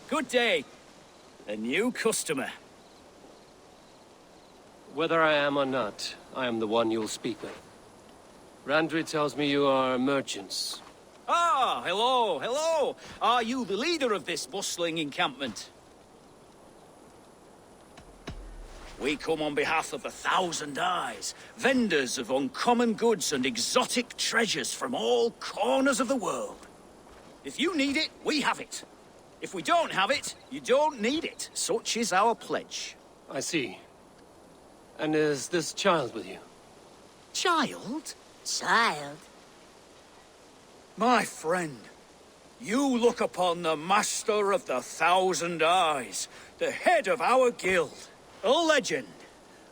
Good day. A new customer. Whether I am or not, I am the one you'll speak with. Randri tells me you are merchants. Ah, hello, hello. Are you the leader of this bustling encampment? We come on behalf of 1,000 Eyes, vendors of uncommon goods and exotic treasures from all corners of the world. If you need it, we have it. If we don't have it, you don't need it. Such is our pledge. I see. And is this child with you? Child? Child? My friend, you look upon the master of the 1,000 Eyes, the head of our guild, a legend,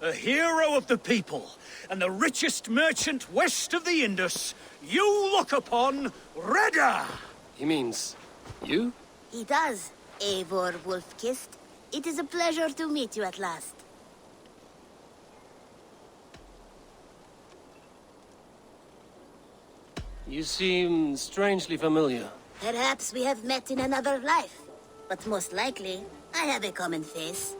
a hero of the people, and the richest merchant west of the Indus. You look upon Reda! He means you? He does, Eivor Wolf-Kissed. It is a pleasure to meet you at last. You seem strangely familiar. Perhaps we have met in another life. But most likely, I have a common face.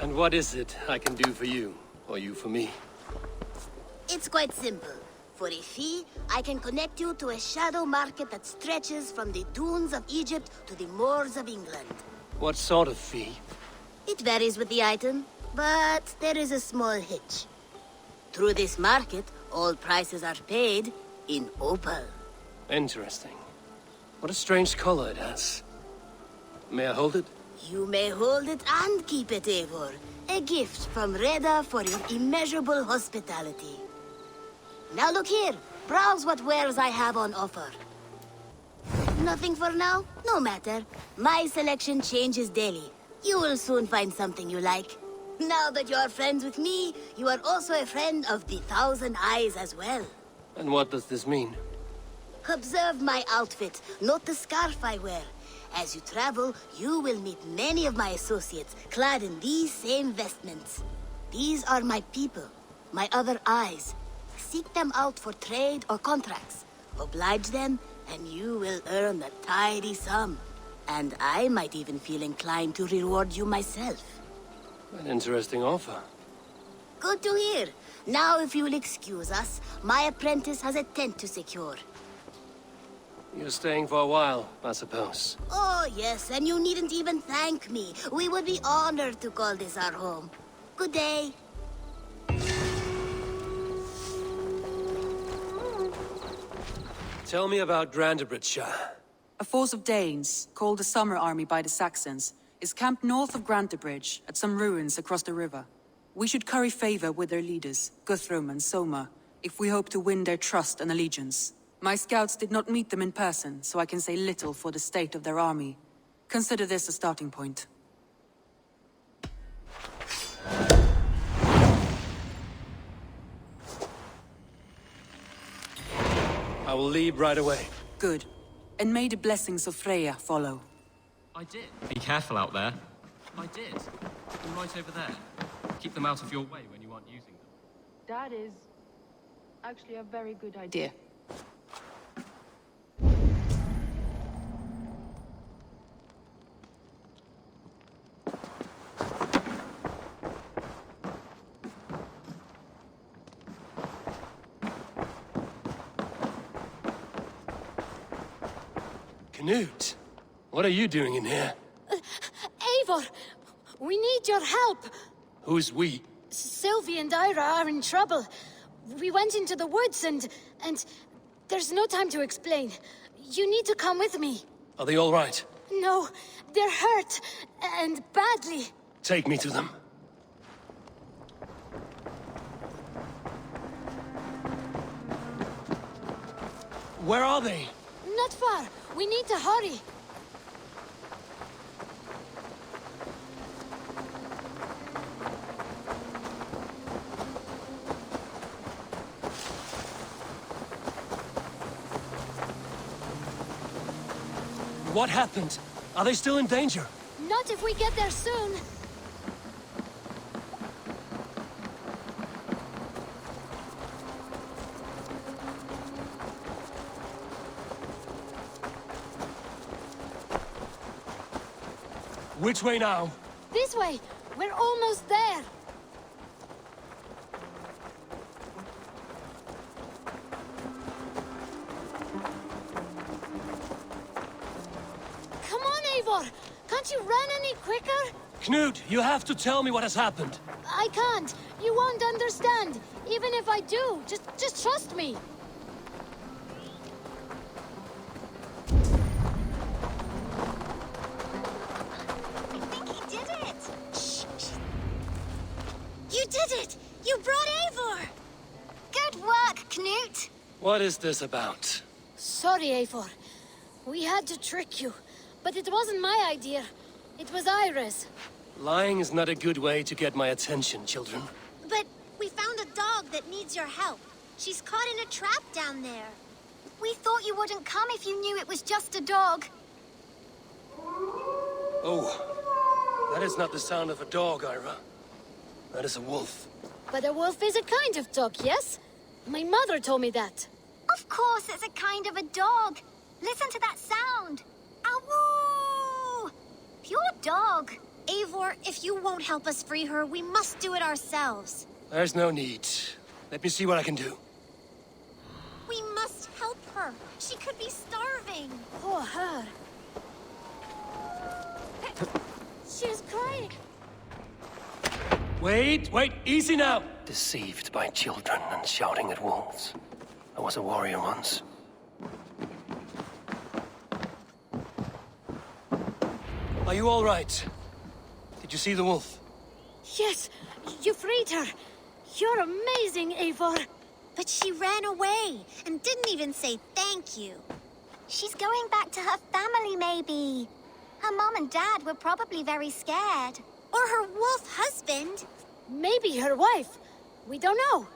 And what is it I can do for you, or you for me? It's quite simple. For a fee, I can connect you to a shadow market that stretches from the dunes of Egypt to the moors of England. What sort of fee? It varies with the item, but there is a small hitch. Through this market, all prices are paid in opal. Interesting. What a strange color it has. May I hold it? You may hold it and keep it, Eivor. A gift from Reda for your immeasurable hospitality. Now look here. Browse what wares I have on offer. Nothing for now? No matter. My selection changes daily. You will soon find something you like. Now that you are friends with me, you are also a friend of the 1,000 Eyes as well. And what does this mean? Observe my outfit, note the scarf I wear. As you travel, you will meet many of my associates, clad in these same vestments. These are my people, my other eyes. Seek them out for trade or contracts. Oblige them, and you will earn a tidy sum. And I might even feel inclined to reward you myself. An interesting offer. Good to hear. Now, if you will excuse us, my apprentice has a tent to secure. You're staying for a while, I suppose. Oh, yes, and you needn't even thank me. We would be honored to call this our home. Good day. Tell me about Grandebridgeshire. A force of Danes, called the Summer Army by the Saxons, is camped north of Grantebridge at some ruins across the river. We should curry favor with their leaders, Guthrum and Soma, if we hope to win their trust and allegiance. My scouts did not meet them in person, so I can say little for the state of their army. Consider this a starting point. I will leave right away. Good. And may the blessings of Freya follow. I did. Be careful out there. I did. They're right over there. Keep them out of your way when you aren't using them. That is actually a very good idea. Knut, what are you doing in here? Eivor, we need your help. Who's we? Sylvie and Ira are in trouble. We went into the woods and there's no time to explain. You need to come with me. Are they all right? No, they're hurt, and badly. Take me to them. Where are they? Not far. We need to hurry. What happened? Are they still in danger? Not if we get there soon. Which way now? This way. We're almost there. Come on, Eivor. Can't you run any quicker? Knut, you have to tell me what has happened. I can't. You won't understand. Even if I do, just trust me. I think he did it! Shh. You did it! You brought Eivor! Good work, Knut! What is this about? Sorry, Eivor. We had to trick you. But it wasn't my idea. It was Iris. Lying is not a good way to get my attention, children. But we found a dog that needs your help. She's caught in a trap down there. We thought you wouldn't come if you knew it was just a dog. Oh, that is not the sound of a dog, Ira. That is a wolf. But a wolf is a kind of dog, yes? My mother told me that. Of course it's a kind of a dog. Listen to that sound. Awoo! Pure dog. Eivor, if you won't help us free her, we must do it ourselves. There's no need. Let me see what I can do. We must help her. She could be starving. Poor her. She's crying. Wait, easy now! Deceived by children and shouting at wolves. I was a warrior once. Are you all right? Did you see the wolf? Yes, you freed her. You're amazing, Eivor. But she ran away and didn't even say thank you. She's going back to her family, maybe. Her mom and dad were probably very scared. Or her wolf husband. Maybe her wife. We don't know.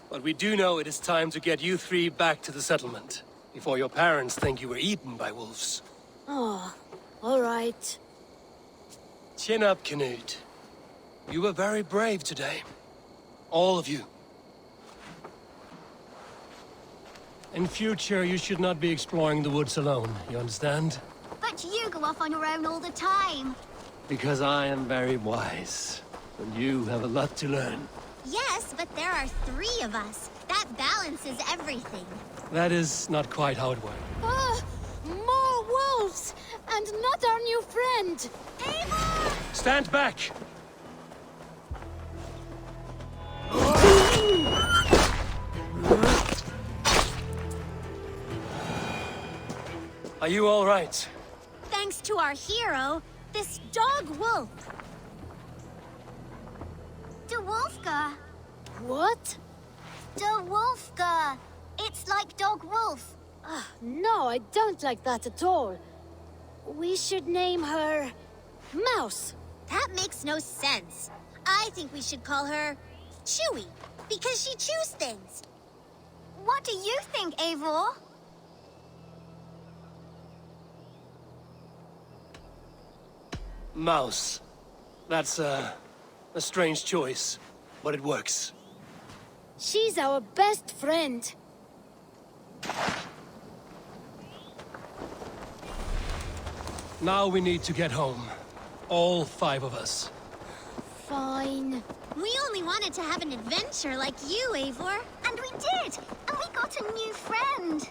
But we do know it is time to get you three back to the settlement. Before your parents think you were eaten by wolves. Oh, all right. Chin up, Knut. You were very brave today. All of you. In future, you should not be exploring the woods alone, you understand? But you go off on your own all the time. Because I am very wise, and you have a lot to learn. Yes, but there are 3 of us. That balances everything. That is not quite how it works. Ah, more wolves! And not our new friend! Eivor! Stand back! Are you all right? Thanks to our hero, this dog wolf. De Wolfka. What? De Wolfka. It's like dog wolf. No, I don't like that at all. We should name her... Mouse. That makes no sense. I think we should call her Chewy, because she chews things. What do you think, Eivor? Mouse. That's a strange choice, but it works. She's our best friend. Now we need to get home. All 5 of us. Fine. We only wanted to have an adventure like you, Eivor. And we did! And we got a new friend.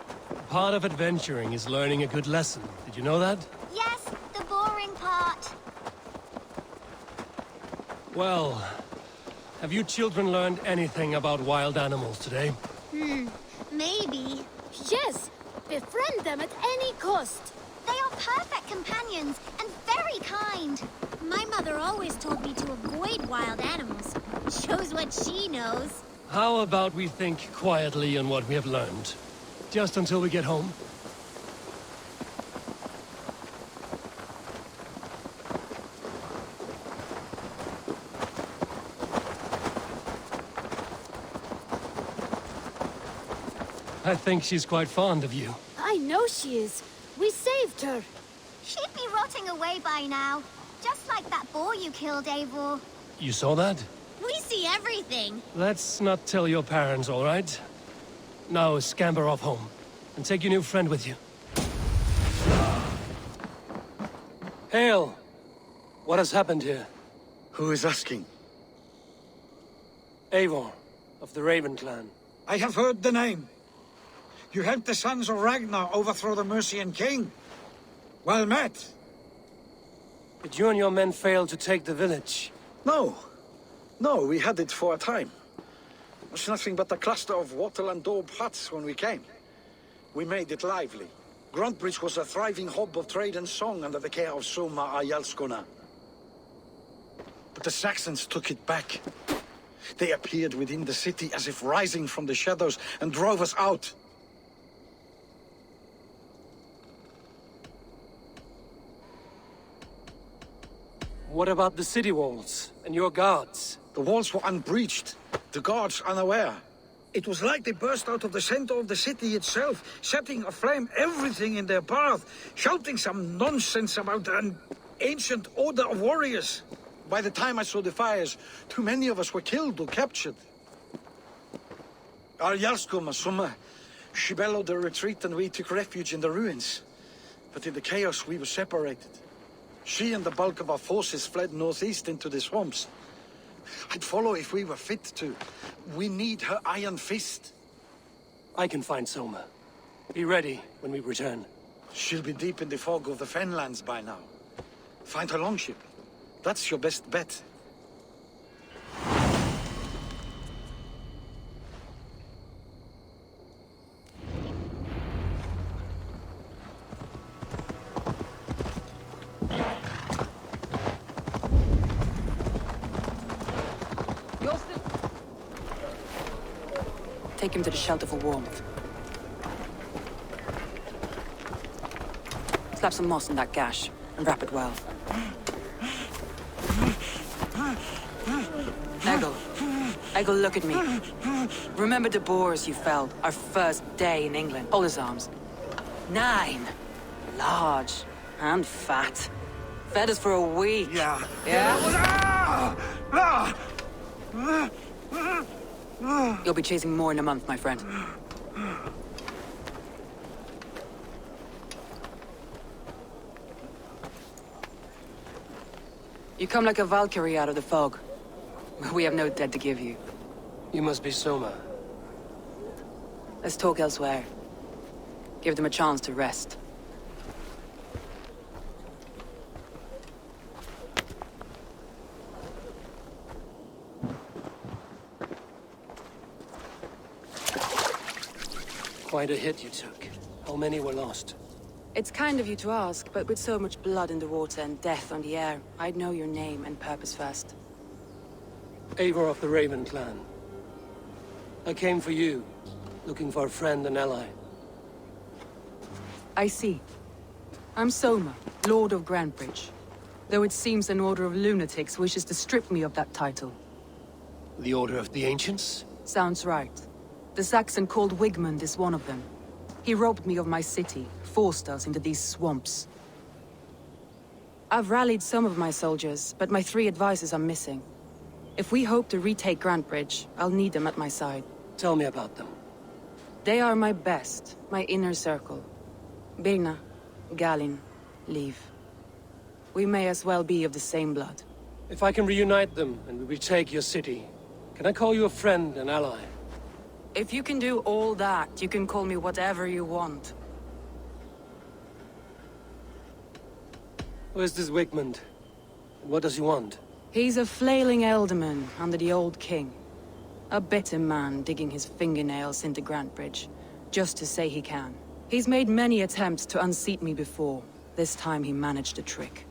Part of adventuring is learning a good lesson. Did you know that? Yes, the boring part. Well, have you children learned anything about wild animals today? Maybe. Yes, befriend them at any cost. They are perfect companions and very kind. My mother always told me to avoid wild animals. Shows what she knows. How about we think quietly on what we have learned? Just until we get home? I think she's quite fond of you. I know she is. We saved her. She'd be rotting away by now. Just like that boar you killed, Eivor. You saw that? We see everything. Let's not tell your parents, all right? Now scamper off home. And take your new friend with you. Hail! What has happened here? Who is asking? Eivor, of the Raven clan. I have heard the name. You helped the sons of Ragnar overthrow the Mercian king. Well met. Did you and your men fail to take the village? No. No, we had it for a time. It was nothing but a cluster of wattle and daub huts when we came. We made it lively. Gruntbridge was a thriving hub of trade and song under the care of Soma Ayalskona. But the Saxons took it back. They appeared within the city as if rising from the shadows and drove us out. What about the city walls and your guards? The walls were unbreached, the guards unaware. It was like they burst out of the center of the city itself, setting aflame everything in their path, shouting some nonsense about an ancient order of warriors. By the time I saw the fires, too many of us were killed or captured. Our Yarskoma, Soma, she bellowed a retreat and we took refuge in the ruins. But in the chaos, we were separated. She and the bulk of our forces fled northeast into the swamps. I'd follow if we were fit to. We need her iron fist. I can find Soma. Be ready when we return. She'll be deep in the fog of the Fenlands by now. Find her longship. That's your best bet. Take him to the shelter for warmth. Slap some moss in that gash and wrap it well. Eggle, look at me. Remember the boars you felled our first day in England? Hold his arms. 9. Large and fat. Fed us for a week. Yeah. You'll be chasing more in a month, my friend. You come like a Valkyrie out of the fog. We have no dead to give you. You must be Soma. Let's talk elsewhere. Give them a chance to rest. Quite a hit you took. How many were lost? It's kind of you to ask, but with so much blood in the water and death on the air, I'd know your name and purpose first. Eivor of the Raven clan. I came for you, looking for a friend and ally. I see. I'm Soma, Lord of Grantbridge. Though it seems an order of lunatics wishes to strip me of that title. The Order of the Ancients? Sounds right. The Saxon called Wigmund is one of them. He robbed me of my city, forced us into these swamps. I've rallied some of my soldiers, but my 3 advisors are missing. If we hope to retake Grantbridge, I'll need them at my side. Tell me about them. They are my best, my inner circle. Birna, Galin, Leave. We may as well be of the same blood. If I can reunite them and we retake your city, can I call you a friend and ally? If you can do all that, you can call me whatever you want. Where's this Wigmund? And what does he want? He's a flailing elderman under the old king. A bitter man digging his fingernails into Grantbridge, just to say he can. He's made many attempts to unseat me before. This time he managed a trick.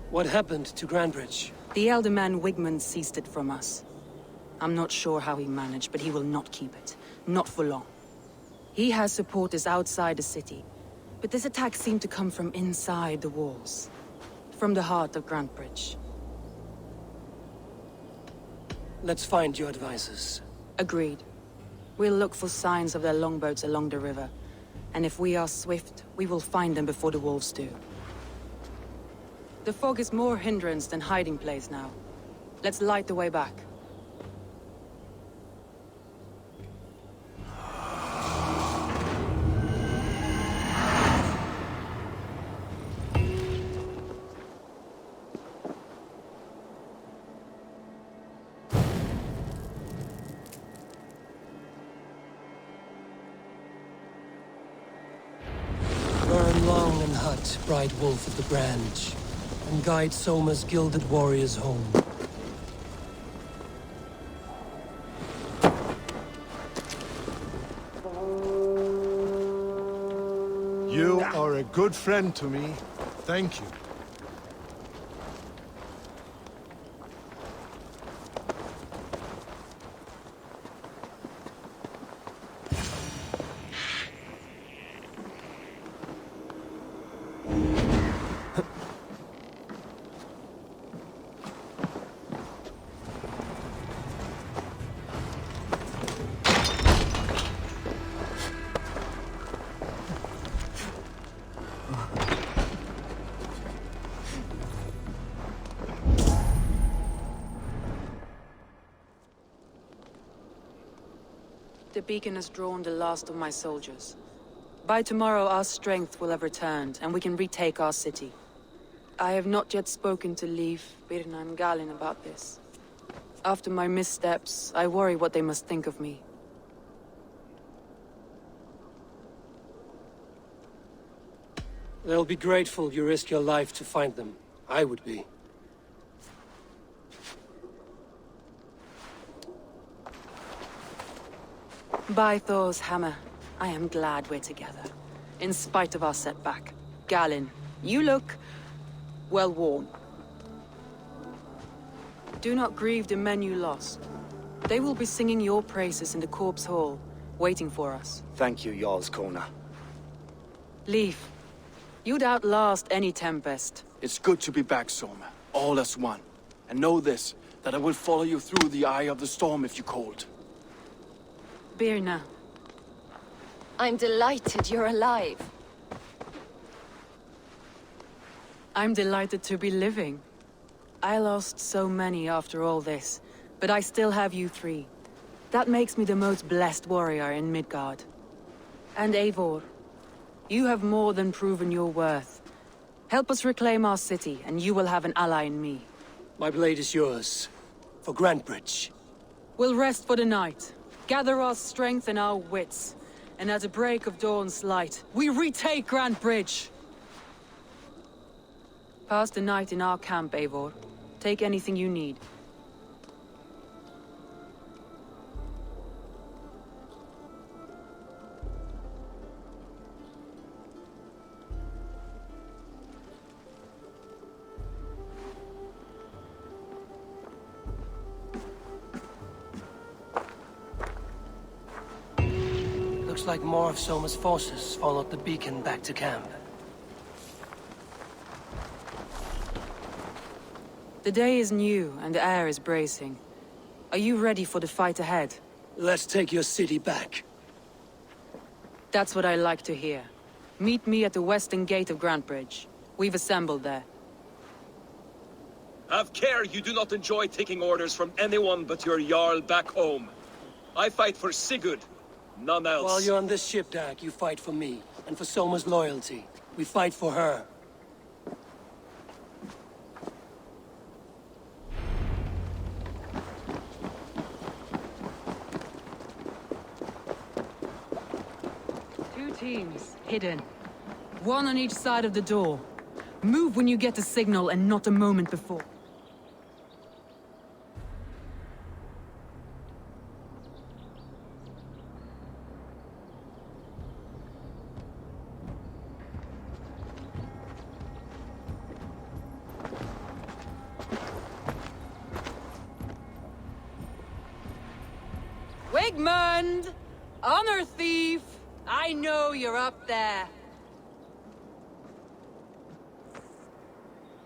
What happened to Grantbridge? The elderman Wigmund seized it from us. I'm not sure how he managed, but he will not keep it. Not for long. He has supporters outside the city, but this attack seemed to come from inside the walls. From the heart of Grantbridge. Let's find your advisors. Agreed. We'll look for signs of their longboats along the river. And if we are swift, we will find them before the wolves do. The fog is more hindrance than hiding place now. Let's light the way back. Nut, Bright Wolf of the Branch, and guide Soma's gilded warriors home. You are a good friend to me. Thank you. The beacon has drawn the last of my soldiers. By tomorrow, our strength will have returned, and we can retake our city. I have not yet spoken to Leif, Birna, and Galin about this. After my missteps, I worry what they must think of me. They'll be grateful you risked your life to find them. I would be. By Thor's hammer, I am glad we're together. In spite of our setback. Galin, you look well worn. Do not grieve the men you lost. They will be singing your praises in the Corpse Hall, waiting for us. Thank you, Jarl's Corner. Leif, you'd outlast any tempest. It's good to be back, Soma. All as one. And know this, that I will follow you through the eye of the storm if you called. Birna. I'm delighted you're alive. I'm delighted to be living. I lost so many after all this, but I still have you three. That makes me the most blessed warrior in Midgard. And Eivor, you have more than proven your worth. Help us reclaim our city, and you will have an ally in me. My blade is yours. For Grantebridge. We'll rest for the night. Gather our strength and our wits. And at the break of dawn's light, we retake Grantebridge! Pass the night in our camp, Eivor. Take anything you need. Looks like more of Soma's forces followed the beacon back to camp. The day is new, and the air is bracing. Are you ready for the fight ahead? Let's take your city back. That's what I like to hear. Meet me at the western gate of Grantebridge. We've assembled there. Have care you do not enjoy taking orders from anyone but your Jarl back home. I fight for Sigurd, none else. While you're on this ship, Dag, you fight for me, and for Soma's loyalty. We fight for her. Two teams, hidden. One on each side of the door. Move when you get the signal and not a moment before. Wigmund! Honor thief! I know you're up there.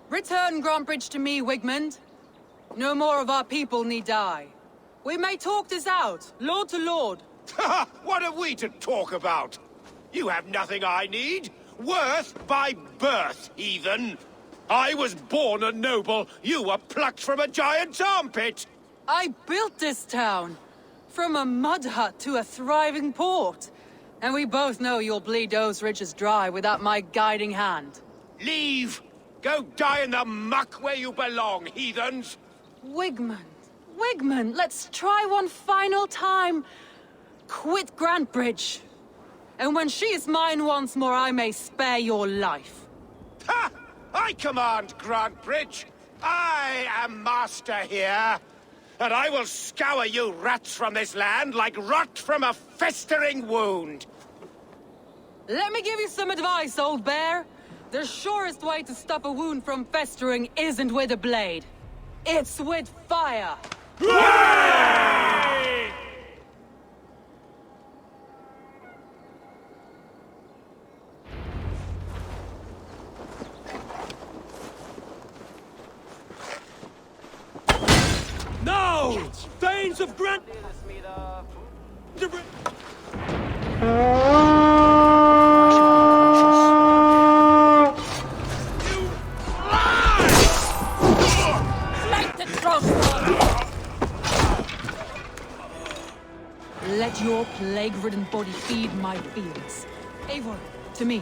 Return Grantebridge to me, Wigmund. No more of our people need die. We may talk this out, lord to lord. Ha! What have we to talk about? You have nothing I need. Worth by birth, heathen. I was born a noble. You were plucked from a giant's armpit. I built this town. From a mud hut to a thriving port. And we both know you'll bleed those riches dry without my guiding hand. Leave! Go die in the muck where you belong, heathens! Wigmund, let's try one final time. Quit Grantebridge. And when she is mine once more, I may spare your life. Ha! I command Grantbridge. I am master here. And I will scour you rats from this land like rot from a festering wound. Let me give you some advice, old bear. The surest way to stop a wound from festering isn't with a blade. It's with fire. No! Thanes of Grant... Let your plague-ridden body feed my fields. Eivor, to me.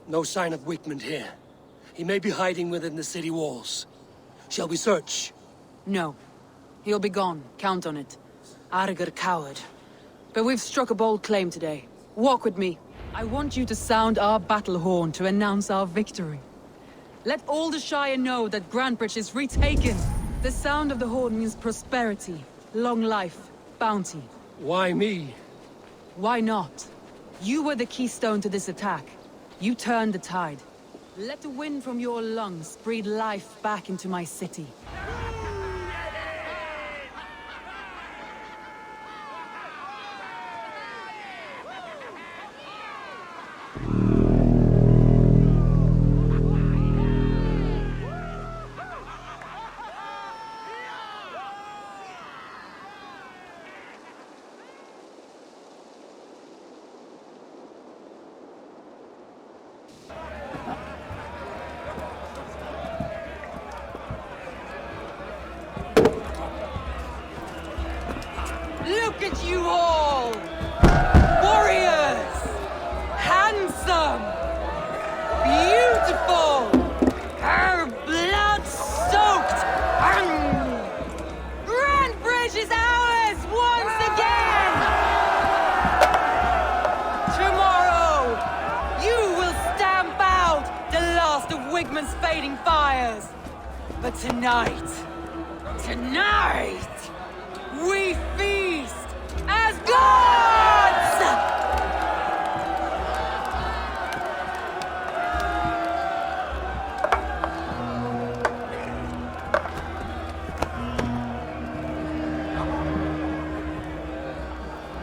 No sign of Wickman here. He may be hiding within the city walls. Shall we search? No. He'll be gone. Count on it. Arger coward. But we've struck a bold claim today. Walk with me. I want you to sound our battle horn to announce our victory. Let all the Shire know that Grantbridge is retaken. The sound of the horn means prosperity, long life, bounty. Why me? Why not? You were the keystone to this attack. You turned the tide. Let the wind from your lungs breathe life back into my city. Look at you all! Warriors! Handsome! Beautiful! Her blood-soaked! Grantbridge is ours once again! Tomorrow, you will stamp out the last of Wigman's fading fires. But tonight, we feast as gods!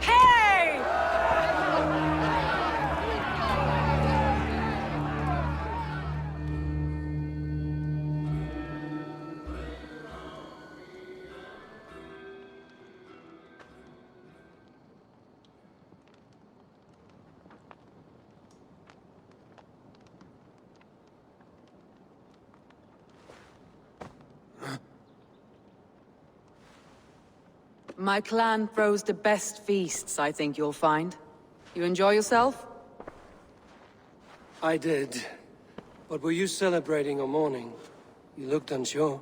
Hey! My clan throws the best feasts, I think you'll find. You enjoy yourself? I did. But were you celebrating or mourning? You looked unsure.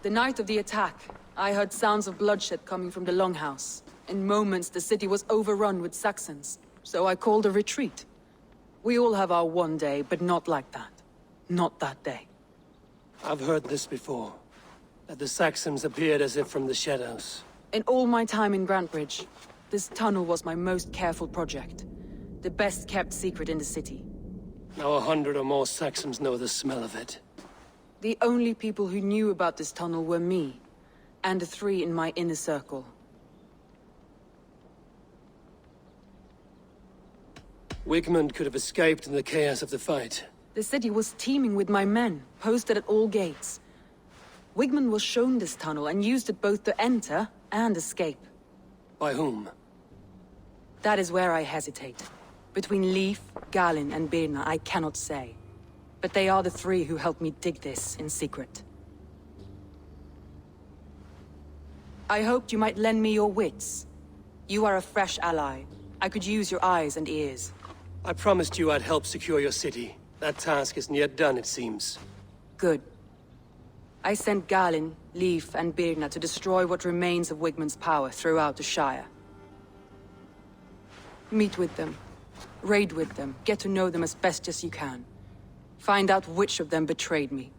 The night of the attack, I heard sounds of bloodshed coming from the Longhouse. In moments, the city was overrun with Saxons, so I called a retreat. We all have our one day, but not like that. Not that day. I've heard this before. That the Saxons appeared as if from the shadows. In all my time in Grantbridge, this tunnel was my most careful project. The best kept secret in the city. Now 100 or more Saxons know the smell of it. The only people who knew about this tunnel were me, and the 3 in my inner circle. Wigmund could have escaped in the chaos of the fight. The city was teeming with my men, posted at all gates. Wigmund was shown this tunnel and used it both to enter and escape. By whom? That is where I hesitate. Between Leif, Galin, and Birna, I cannot say. But they are the 3 who helped me dig this in secret. I hoped you might lend me your wits. You are a fresh ally. I could use your eyes and ears. I promised you I'd help secure your city. That task isn't yet done, it seems. Good. I sent Galin, Leif, and Birna to destroy what remains of Wigmund's power throughout the Shire. Meet with them. Raid with them. Get to know them as best as you can. Find out which of them betrayed me.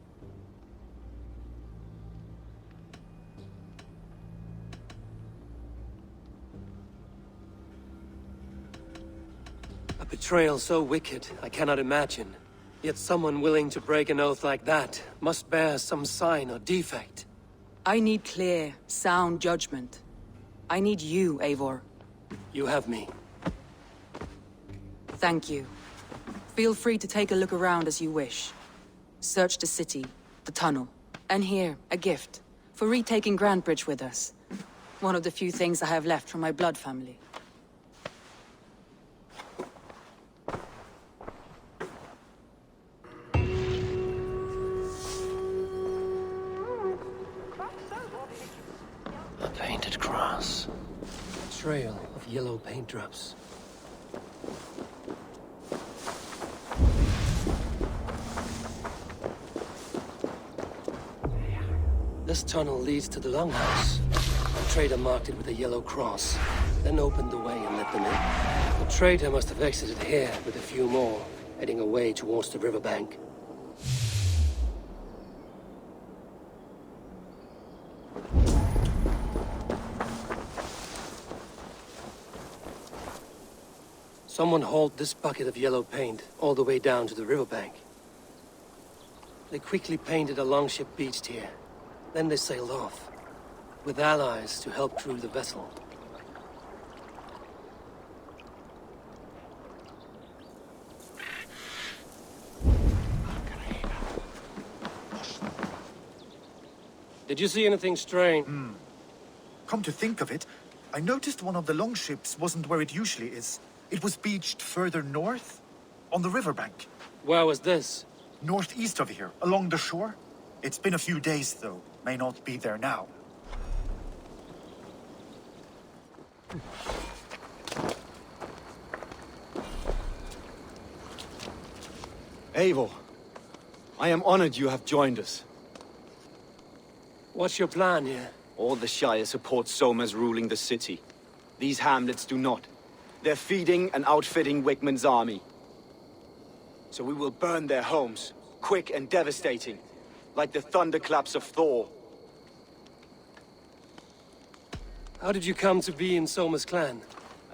A betrayal so wicked, I cannot imagine. Yet someone willing to break an oath like that must bear some sign or defect. I need clear, sound judgment. I need you, Eivor. You have me. Thank you. Feel free to take a look around as you wish. Search the city, the tunnel, and here, a gift, for retaking Grandbridge with us. One of the few things I have left from my blood family. A painted cross. A trail of yellow paint drops. This tunnel leads to the Longhouse. The trader marked it with a yellow cross, then opened the way and let them in. The trader must have exited here with a few more, heading away towards the riverbank. Someone hauled this bucket of yellow paint all the way down to the riverbank. They quickly painted a longship beached here. Then they sailed off, with allies to help crew the vessel. Did you see anything strange? Come to think of it, I noticed one of the longships wasn't where it usually is. It was beached further north, on the riverbank. Where was this? Northeast of here, along the shore. It's been a few days, though. May not be there now. Eivor, I am honored you have joined us. What's your plan here? All the Shire support Soma's ruling the city. These hamlets do not. They're feeding and outfitting Wigmund's army. So we will burn their homes, quick and devastating, like the thunderclaps of Thor. How did you come to be in Soma's clan?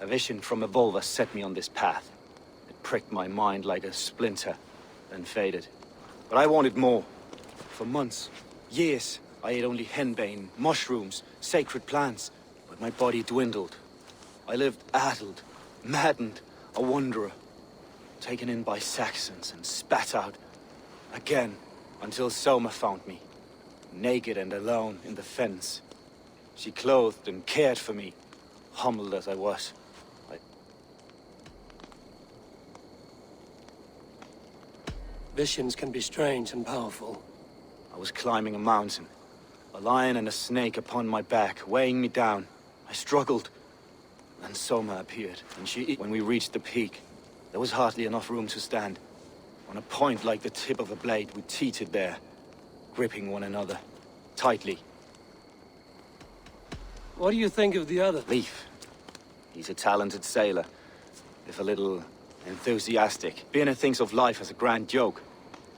A vision from a Volva set me on this path. It pricked my mind like a splinter, then faded. But I wanted more. For months, years, I ate only henbane, mushrooms, sacred plants. But my body dwindled. I lived addled, maddened, a wanderer. Taken in by Saxons and spat out. Again, until Soma found me. Naked and alone in the fens. She clothed and cared for me, humbled as I was. Visions can be strange and powerful. I was climbing a mountain. A lion and a snake upon my back, weighing me down. I struggled. Then Soma appeared, and when we reached the peak, there was hardly enough room to stand. On a point like the tip of a blade, we teetered there, gripping one another, tightly. What do you think of the other? Leif. He's a talented sailor, if a little enthusiastic. Birna thinks of life as a grand joke.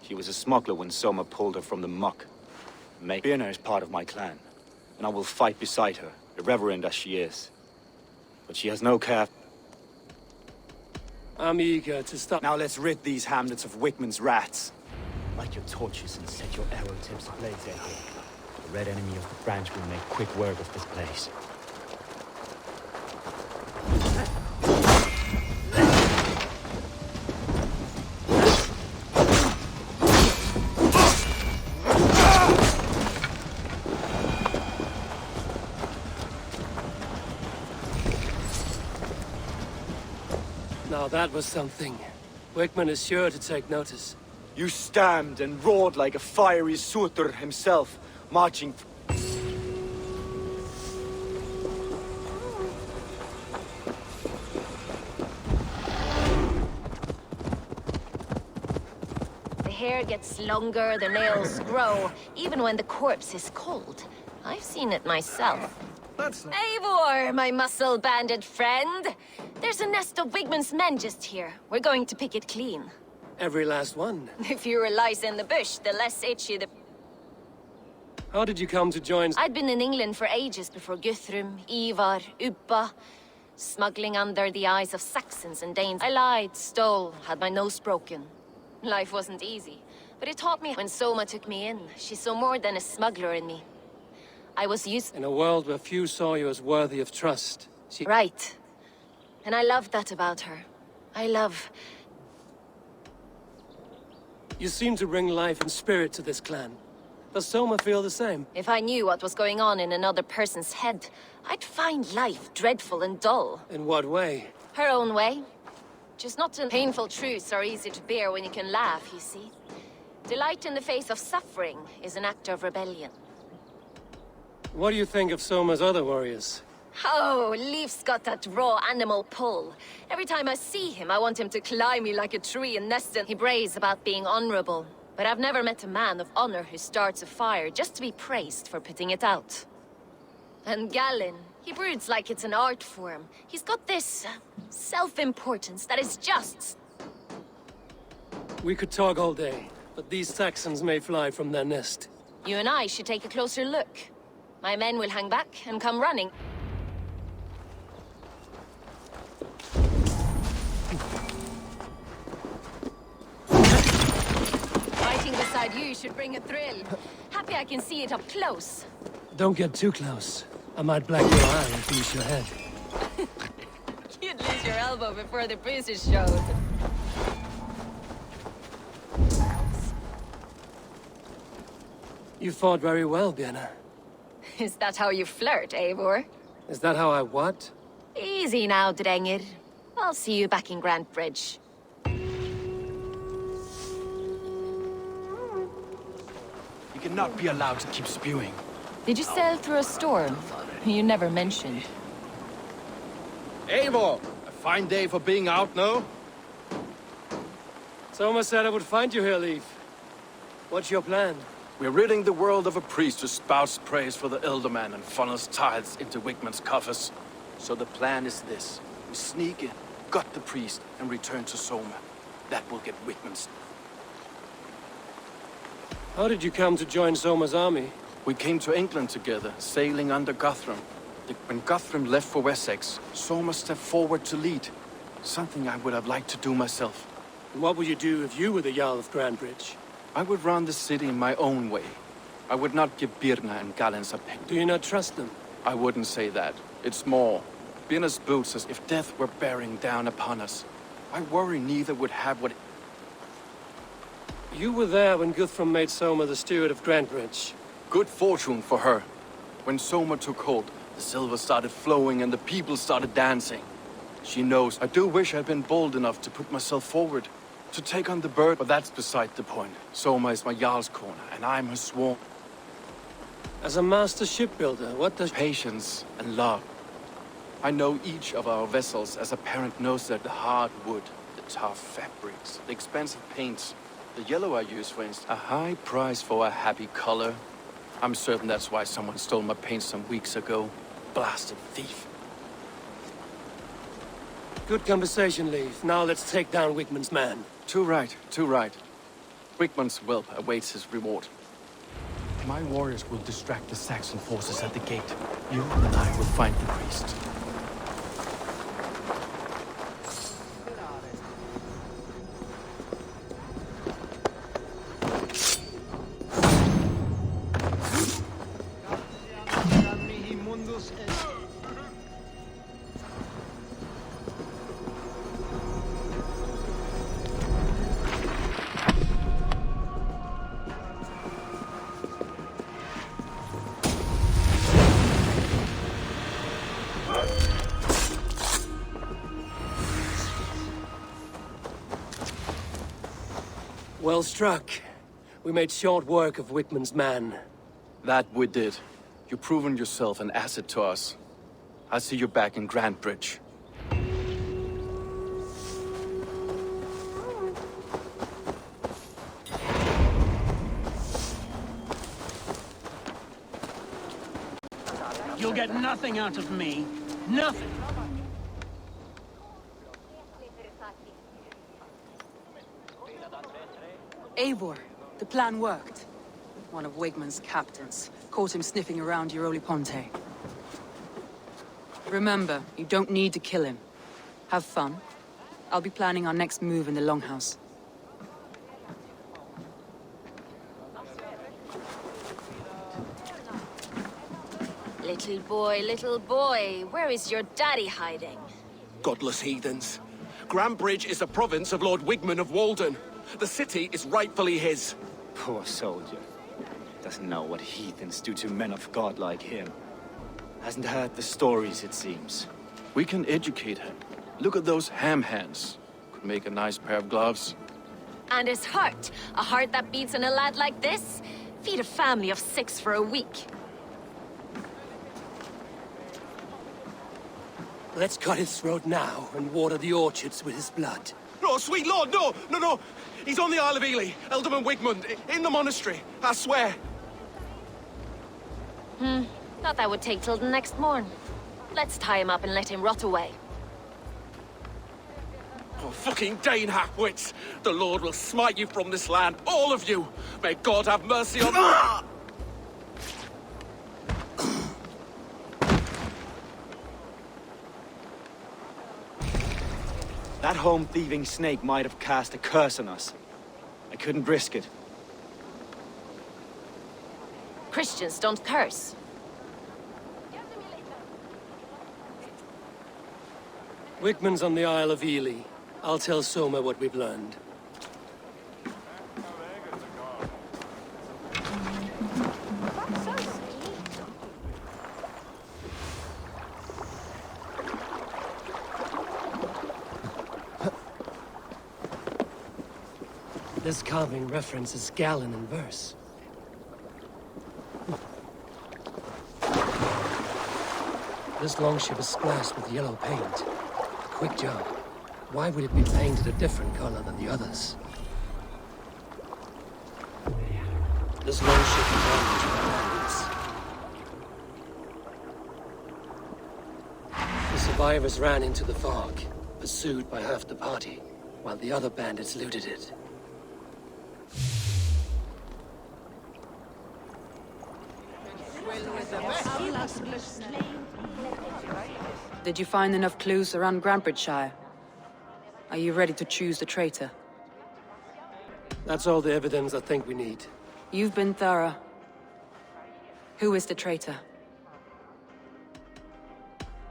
She was a smuggler when Soma pulled her from the muck. Birna is part of my clan, and I will fight beside her, irreverent as she is. But she has no care. I'm eager to stop. Now let's rid these hamlets of Wigmund's rats. Light your torches and set your arrow tips ablaze, Eivor. The red enemy of the branch will make quick work of this place. Now that was something. Wigmund is sure to take notice. You stamped and roared like a fiery Surtur himself, marching... hair gets longer, the nails grow, even when the corpse is cold. I've seen it myself. That's not... Eivor, my muscle-banded friend! There's a nest of Wigman's men just here. We're going to pick it clean. Every last one. The fewer lice in the bush, the less itchy the... How did you come to join... I'd been in England for ages before Guthrum, Ivar, Ubba, smuggling under the eyes of Saxons and Danes. I lied, stole, had my nose broken. Life wasn't easy, but it taught me when Soma took me in. She saw more than a smuggler in me. I was used... In a world where few saw you as worthy of trust, she... Right. And I loved that about her. I love... You seem to bring life and spirit to this clan. Does Soma feel the same? If I knew what was going on in another person's head, I'd find life dreadful and dull. In what way? Her own way. Just not till painful truths are easy to bear when you can laugh, you see. Delight in the face of suffering is an act of rebellion. What do you think of Soma's other warriors? Oh, Leaf's got that raw animal pull. Every time I see him, I want him to climb me like a tree and nest in. He brays about being honorable. But I've never met a man of honor who starts a fire just to be praised for putting it out. And Gallin, he broods like it's an art form. He's got this self-importance that is just... We could talk all day, but these Saxons may fly from their nest. You and I should take a closer look. My men will hang back and come running. Fighting beside you should bring a thrill. Happy I can see it up close. Don't get too close. I might black your eye and lose your head. You'd lose your elbow before the bruises showed. You fought very well, Björna. Is that how you flirt, Eivor? Is that how I what? Easy now, Drengir. I'll see you back in Grant Bridge. You cannot be allowed to keep spewing. Did you sail through a storm? You never mentioned. Eivor! A fine day for being out, no? Soma said I would find you here, Leaf. What's your plan? We're ridding the world of a priest who spouts praise for the Elderman and funnels tithes into Wigman's coffers. So the plan is this. We sneak in, gut the priest, and return to Soma. That will get Wigman's. How did you come to join Soma's army? We came to England together, sailing under Guthrum. When Guthrum left for Wessex, Soma stepped forward to lead. Something I would have liked to do myself. And what would you do if you were the Jarl of Grandbridge? I would run the city in my own way. I would not give Birna and Galen's opinion. Do you not trust them? I wouldn't say that. It's more. Birna's boots as if death were bearing down upon us. I worry neither would have what... You were there when Guthrum made Soma the steward of Grandbridge. Good fortune for her. When Soma took hold, the silver started flowing and the people started dancing. She knows I do wish I'd been bold enough to put myself forward. To take on the bird, but that's beside the point. Soma is my Jarl's corner, and I'm her sworn. As a master shipbuilder, what does... Patience and love. I know each of our vessels as a parent knows that the hard wood, the tough fabrics, the expensive paints, the yellow I use, for instance, a high price for a happy color. I'm certain that's why someone stole my paint some weeks ago. Blasted thief. Good conversation, Leaf. Now let's take down Wigman's man. Too right, too right. Wigman's whelp awaits his reward. My warriors will distract the Saxon forces at the gate. You and I will find the priest. Well struck. We made short work of Wigman's man. That we did. You've proven yourself an asset to us. I'll see you back in Grandbridge. You'll get nothing out of me. Nothing. Eivor, the plan worked. One of Wigman's captains caught him sniffing around Euroli Ponte. Remember, you don't need to kill him. Have fun. I'll be planning our next move in the Longhouse. Little boy, where is your daddy hiding? Godless heathens. Grandbridge is a province of Lord Wigman of Walden. The city is rightfully his. Poor soldier. Doesn't know what heathens do to men of God like him. Hasn't heard the stories, it seems. We can educate him. Look at those ham hands. Could make a nice pair of gloves. And his heart. A heart that beats in a lad like this? Feed a family of 6 for a week. Let's cut his throat now and water the orchards with his blood. No, sweet lord, no! He's on the Isle of Ely, Ealdorman Wigmund, in the monastery, I swear. Thought that would take till the next morn. Let's tie him up and let him rot away. Oh, fucking Dane halfwits! The Lord will smite you from this land, all of you! May God have mercy on... That home-thieving snake might have cast a curse on us. I couldn't risk it. Christians don't curse. Wigman's on the Isle of Ely. I'll tell Soma what we've learned. This carving references Galen in verse. This longship is splashed with yellow paint. Quick job. Why would it be painted a different color than the others? This longship is orange with bandits. The survivors ran into the fog, pursued by half the party, while the other bandits looted it. Did you find enough clues around Grandbridgeshire? Are you ready to choose the traitor? That's all the evidence I think we need. You've been thorough. Who is the traitor?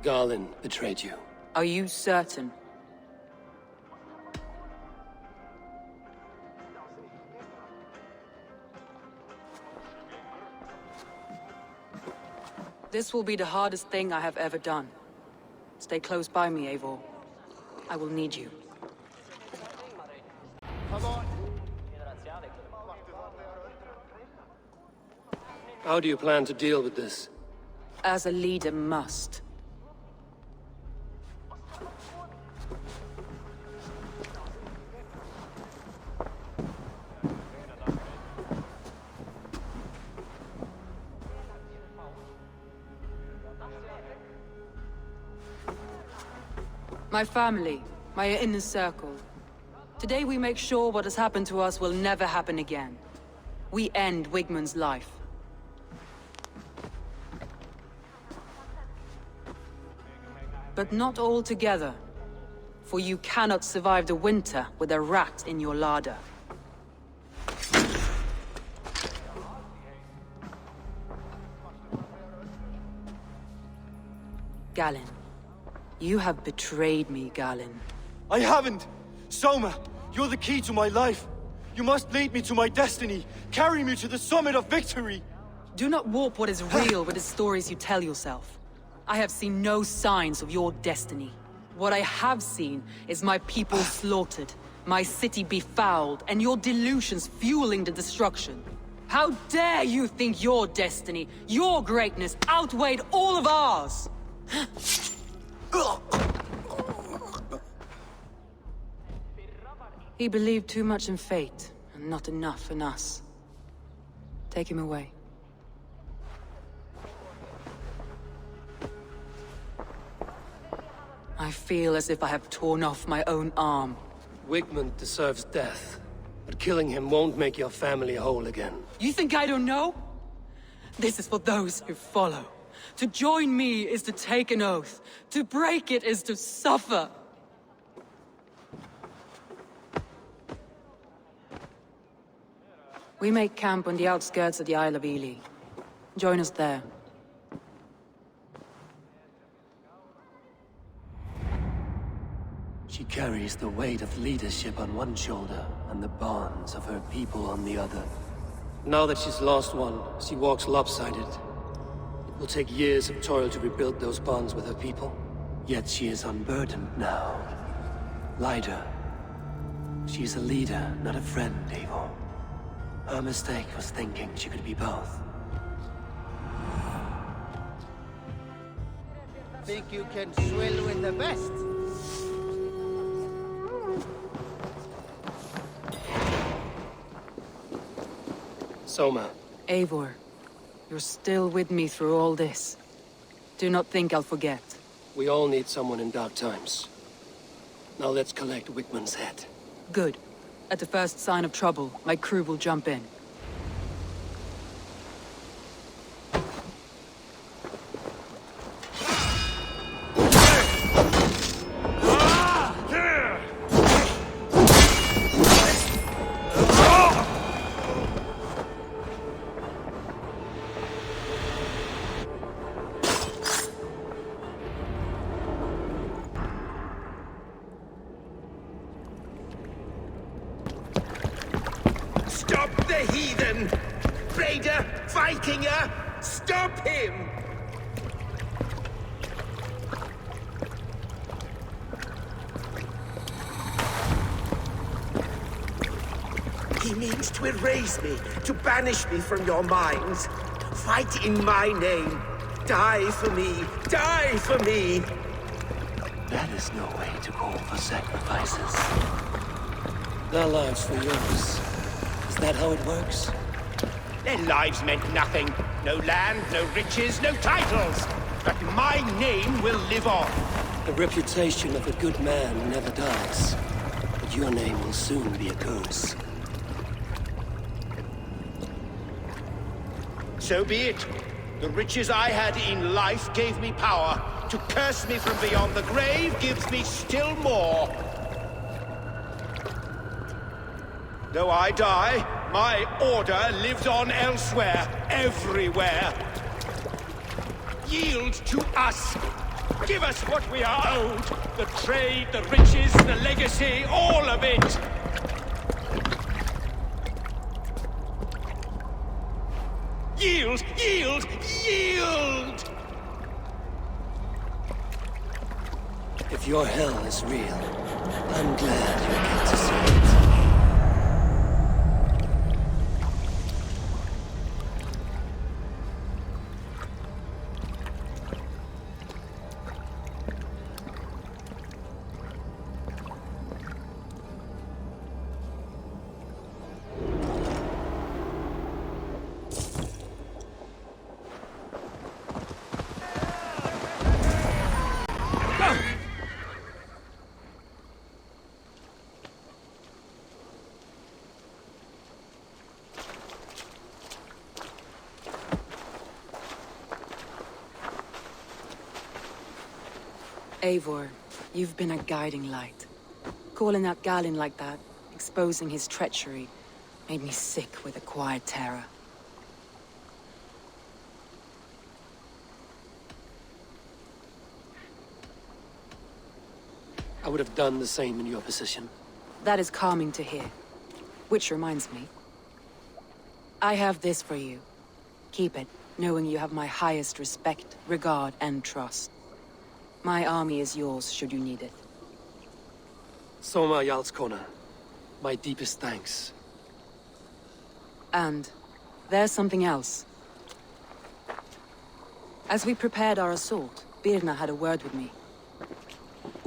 Galen betrayed you. Are you certain? This will be the hardest thing I have ever done. Stay close by me, Eivor. I will need you. How do you plan to deal with this? As a leader must. My family, my inner circle. Today we make sure what has happened to us will never happen again. We end Wigman's life. But not all together. For you cannot survive the winter with a rat in your larder. Galen. You have betrayed me, Galen. I haven't! Soma, you're the key to my life. You must lead me to my destiny. Carry me to the summit of victory. Do not warp what is real with the stories you tell yourself. I have seen no signs of your destiny. What I have seen is my people slaughtered, my city befouled, and your delusions fueling the destruction. How dare you think your destiny, your greatness, outweighed all of ours? He believed too much in fate, and not enough in us. Take him away. I feel as if I have torn off my own arm. Wigmund deserves death, but killing him won't make your family whole again. You think I don't know? This is for those who follow. To join me is to take an oath. To break it is to suffer. We make camp on the outskirts of the Isle of Ely. Join us there. She carries the weight of leadership on one shoulder and the bonds of her people on the other. Now that she's lost one, she walks lopsided. It will take years of toil to rebuild those bonds with her people. Yet she is unburdened now. Lighter. She is a leader, not a friend, Eivor. Her mistake was thinking she could be both. Think you can swill with the best? Soma. Eivor, you're still with me through all this. Do not think I'll forget. We all need someone in dark times. Now let's collect Wigmund's head. Good. At the first sign of trouble, my crew will jump in. Stop the heathen! Raider! Vikinger! Stop him! He means to erase me, to banish me from your minds. Fight in my name. Die for me. Die for me. That is no way to call for sacrifices. Their lives for yours. Is that how it works? Their lives meant nothing. No land, no riches, no titles. But my name will live on. The reputation of a good man never dies. But your name will soon be a curse. So be it. The riches I had in life gave me power. To curse me from beyond the grave gives me still more. Though I die, my order lives on elsewhere, everywhere. Yield to us. Give us what we are owed. The trade, the riches, the legacy, all of it. Yield! Yield! Yield! If your hell is real, I'm glad you get to see it. Eivor, you've been a guiding light. Calling out Galin like that, exposing his treachery, made me sick with a quiet terror. I would have done the same in your position. That is calming to hear. Which reminds me. I have this for you. Keep it, knowing you have my highest respect, regard, and trust. My army is yours, should you need it. Soma Jarlskona, my deepest thanks. And there's something else. As we prepared our assault, Birna had a word with me.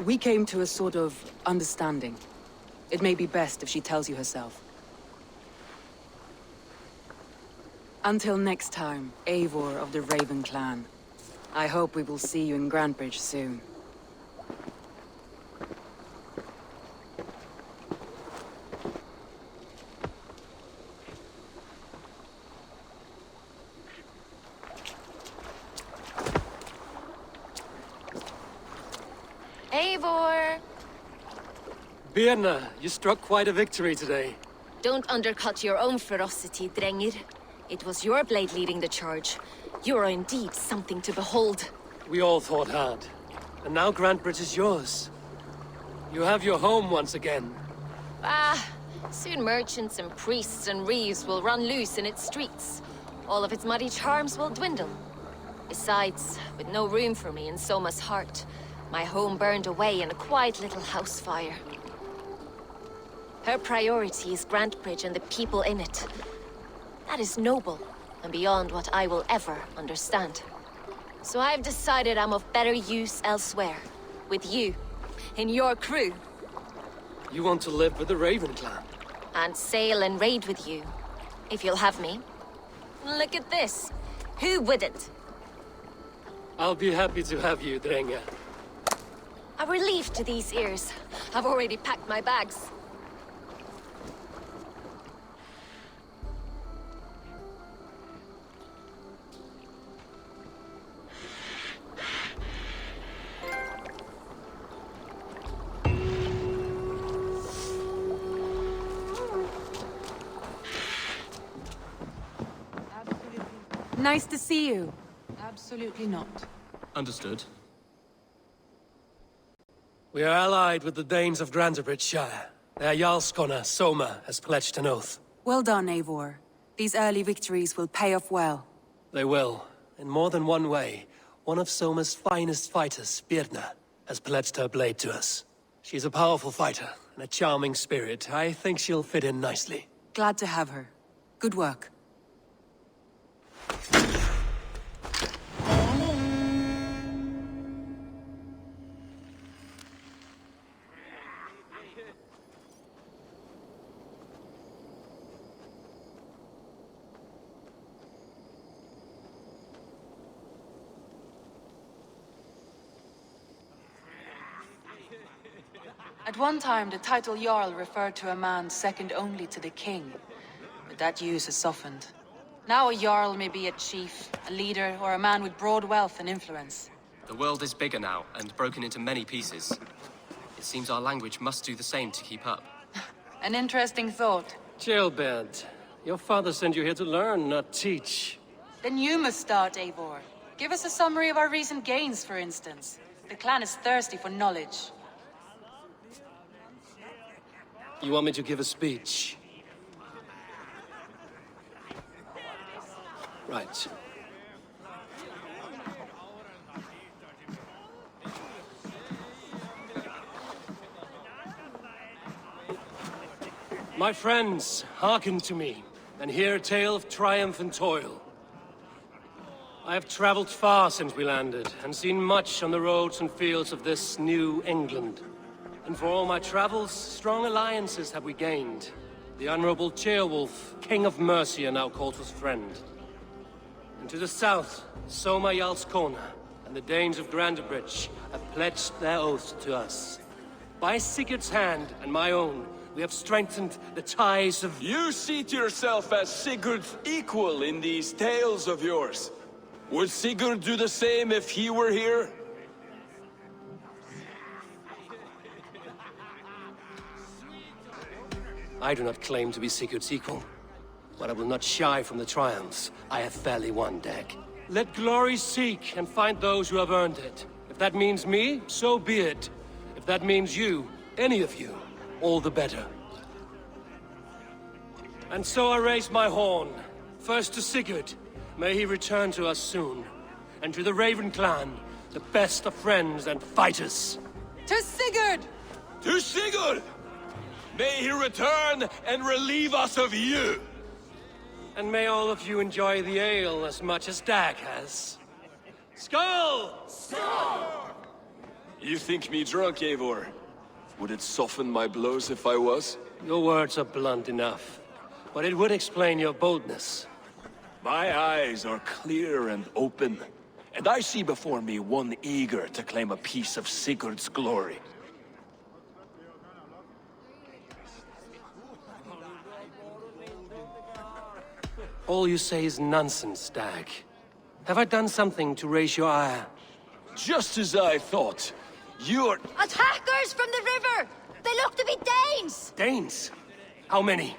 We came to a sort of understanding. It may be best if she tells you herself. Until next time, Eivor of the Raven clan. I hope we will see you in Grantebridge soon. Birna, you struck quite a victory today. Don't undercut your own ferocity, Drengir. It was your blade leading the charge. You are indeed something to behold. We all thought hard. And now Grantebridge is yours. You have your home once again. Soon merchants and priests and reeves will run loose in its streets. All of its muddy charms will dwindle. Besides, with no room for me in Soma's heart, my home burned away in a quiet little house fire. Her priority is Grantebridge and the people in it. That is noble, and beyond what I will ever understand. So I've decided I'm of better use elsewhere. With you. In your crew. You want to live with the Raven clan? And sail and raid with you. If you'll have me. Look at this. Who wouldn't? I'll be happy to have you, Drenga. A relief to these ears. I've already packed my bags. Nice to see you. Absolutely not. Understood. We are allied with the Danes of Grantebridge Shire. Their Jarlskona, Soma, has pledged an oath. Well done, Eivor. These early victories will pay off well. They will. In more than one way. One of Soma's finest fighters, Birna, has pledged her blade to us. She's a powerful fighter and a charming spirit. I think she'll fit in nicely. Glad to have her. Good work. At one time, the title Jarl referred to a man second only to the king. But that use has softened. Now a Jarl may be a chief, a leader, or a man with broad wealth and influence. The world is bigger now, and broken into many pieces. It seems our language must do the same to keep up. An interesting thought. Chilbert, your father sent you here to learn, not teach. Then you must start, Eivor. Give us a summary of our recent gains, for instance. The clan is thirsty for knowledge. You want me to give a speech? Right. My friends, hearken to me, and hear a tale of triumph and toil. I have traveled far since we landed, and seen much on the roads and fields of this new England. And for all my travels, strong alliances have we gained. The Honorable Ceolwulf, King of Mercia, now calls us friend. And to the south, Soma Jarlskona and the Danes of Grantebridge have pledged their oath to us. By Sigurd's hand and my own, we have strengthened the ties of... You seat yourself as Sigurd's equal in these tales of yours. Would Sigurd do the same if he were here? I do not claim to be Sigurd's equal, but I will not shy from the triumphs I have fairly won, Dag. Let glory seek and find those who have earned it. If that means me, so be it. If that means you, any of you, all the better. And so I raise my horn. First to Sigurd, may he return to us soon. And to the Raven clan, the best of friends and fighters. To Sigurd! To Sigurd! May he return and relieve us of you! And may all of you enjoy the ale as much as Dag has. Skull! Skull! You think me drunk, Eivor? Would it soften my blows if I was? Your words are blunt enough, but it would explain your boldness. My eyes are clear and open, and I see before me one eager to claim a piece of Sigurd's glory. All you say is nonsense, Dag. Have I done something to raise your ire? Just as I thought. You're... Attackers from the river! They look to be Danes! Danes? How many?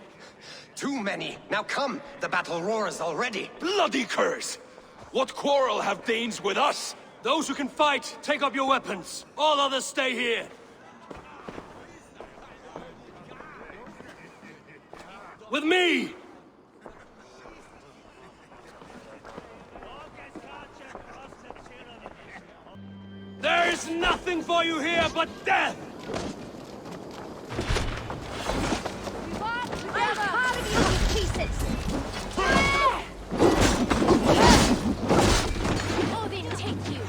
Too many. Now come, the battle roars already. Bloody curse! What quarrel have Danes with us? Those who can fight, take up your weapons. All others stay here. With me! There is nothing for you here but death! I'm carving you to pieces! Odin, take you!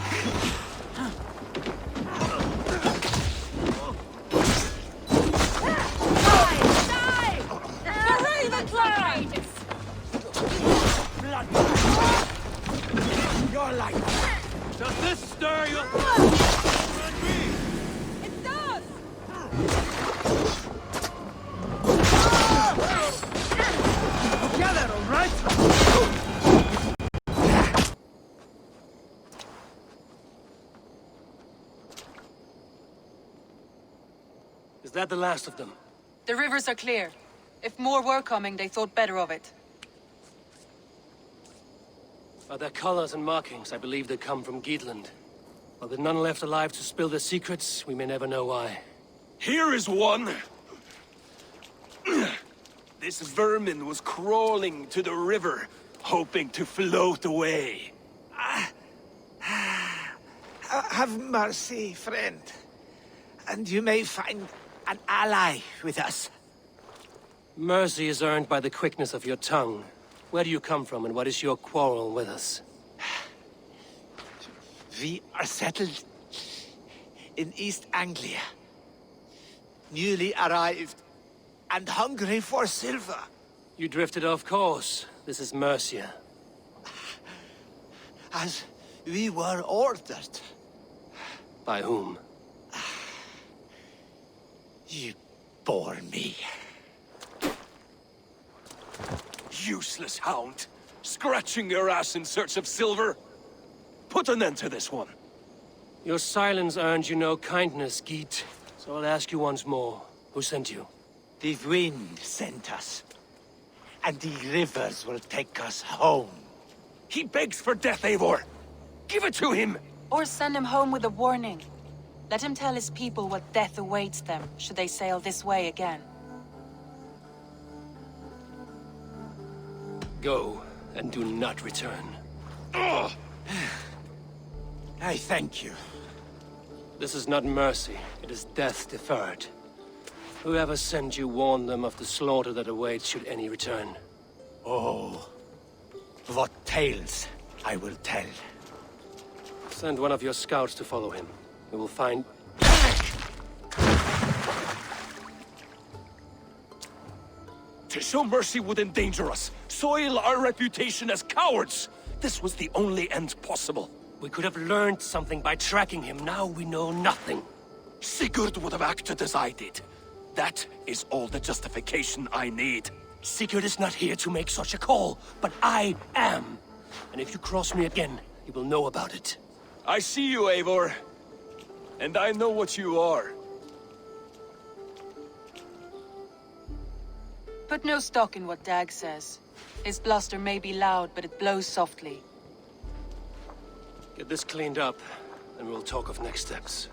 Die! The Ravenclaw! Your life! Does this stir your... It does! Together, all right? Is that the last of them? The rivers are clear. If more were coming, they thought better of it. By their colors and markings, I believe they come from Geatland. But with none left alive to spill their secrets, we may never know why. Here is one. This vermin was crawling to the river, hoping to float away. Have mercy, friend. And you may find an ally with us. Mercy is earned by the quickness of your tongue. Where do you come from, and what is your quarrel with us? We are settled in East Anglia. Newly arrived and hungry for silver. You drifted off course. This is Mercia. As we were ordered. By whom? You bore me. Useless hound. Scratching your ass in search of silver. Put an end to this one. Your silence earned you no kindness, Geet. So I'll ask you once more. Who sent you? The wind sent us. And the rivers will take us home. He begs for death, Eivor. Give it to him. Or send him home with a warning. Let him tell his people what death awaits them, should they sail this way again. Go, and do not return. I thank you. This is not mercy, it is death deferred. Whoever sent you warned them of the slaughter that awaits should any return. Oh, what tales I will tell. Send one of your scouts to follow him. We will find... To show mercy would endanger us, soil our reputation as cowards. This was the only end possible. We could have learned something by tracking him. Now we know nothing. Sigurd would have acted as I did. That is all the justification I need. Sigurd is not here to make such a call, but I am. And if you cross me again, he will know about it. I see you, Eivor. And I know what you are. Put no stock in what Dag says. His bluster may be loud, but it blows softly. Get this cleaned up, and we'll talk of next steps.